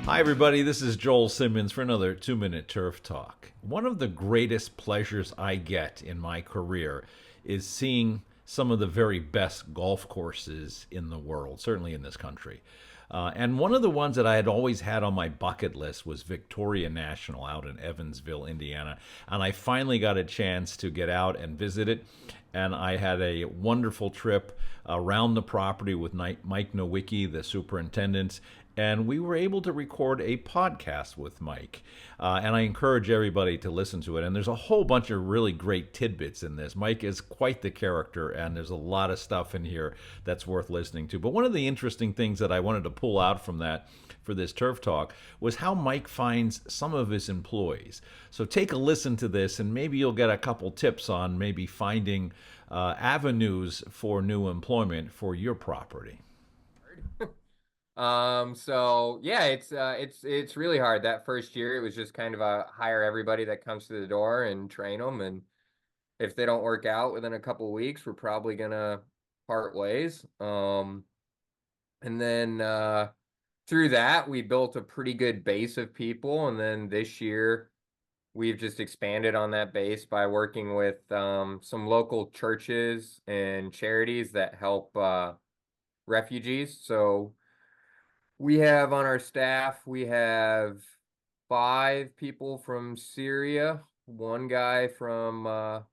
Hi, everybody. This is Joel Simmons for another 2 Minute Turf Talk. One of the greatest pleasures I get in my career is seeing some of the very best golf courses in the world, certainly in this country. And one of the ones that I had always had on my bucket list was Victoria National out in Evansville, Indiana. And I finally got a chance to get out and visit it. And I had a wonderful trip around the property with Mike Nowicki, the superintendent, and we were able to record a podcast with Mike. And I encourage everybody to listen to it. And there's a whole bunch of really great tidbits in this. Mike is quite the character, and there's a lot of stuff in here that's worth listening to. But one of the interesting things that I wanted to pull out from that for this Turf Talk was how Mike finds some of his employees. So take a listen to this, and maybe you'll get a couple tips on maybe finding avenues for new employment for your property. So yeah, it's really hard. That first year, it was just kind of a hire everybody that comes to the door and train them. And if they don't work out within a couple of weeks, we're probably gonna part ways. And then through that, we built a pretty good base of people. And then this year, we've just expanded on that base by working with some local churches and charities that help refugees. So we have on our staff, we have 5 people from Syria, one guy from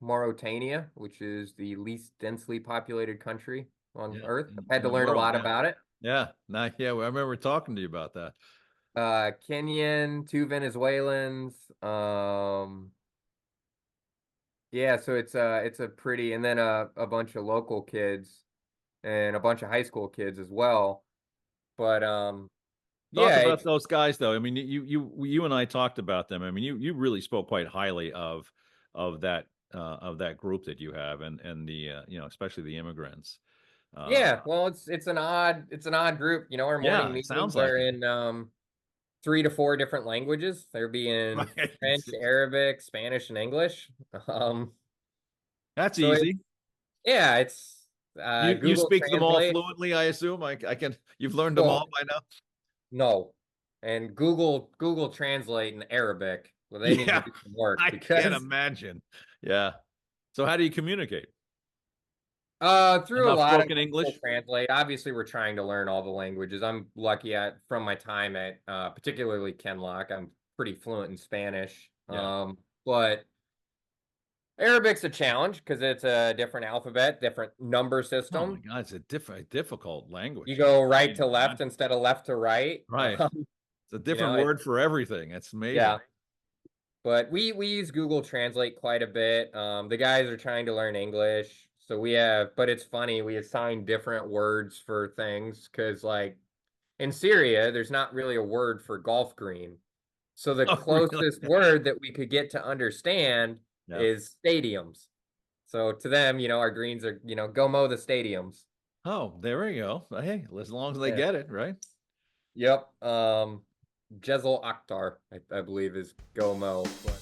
Mauritania, which is the least densely populated country on Yeah, Earth. I've in had to the learn a world. lot Yeah, about it. yeah. I remember talking to you about that. Kenyan, 2 Venezuelans. Yeah, so it's a pretty, and then a bunch of local kids and a bunch of high school kids as well. But Talk yeah, about it's those guys, though. I mean, you and I talked about them. I mean, you really spoke quite highly of that group that you have, and the especially the immigrants. Uh, Yeah, well, it's an odd group. Our morning yeah, it sounds meetings like are it. in 3 to 4 different languages. They're being Right. French, Arabic, Spanish, and English. Um, That's so it's easy. yeah, it's You Google speak them all Translate. fluently, I assume. I can. You've learned them all Well, by now. no, and Google Translate in Arabic. Well, they need to Yeah, do some work I can't because imagine. Yeah. So how do you communicate? through a Enough lot of broken Google English? Translate. Obviously, we're trying to learn all the languages. I'm lucky at from my time at particularly Kenlock. I'm pretty fluent in Spanish. Yeah. But Arabic's a challenge because it's a different alphabet, different number Oh my system. God, it's a difficult You language. go right Can't to even left imagine. instead of left to right. Right. It's a You different know, it word for everything. It's amazing. yeah. But we use Google Translate quite a bit. The guys are trying to learn English, so but it's funny, we assign different words for things because like in Syria, there's not really a word for golf green. So the Oh, really? closest word that we could get to understand Yeah. is stadiums. So to them, our greens are, go mow the stadiums. Oh, there we go. Hey, as long as they Yeah. get it, right? Yep. Jezel Akhtar, I believe, is go mow. But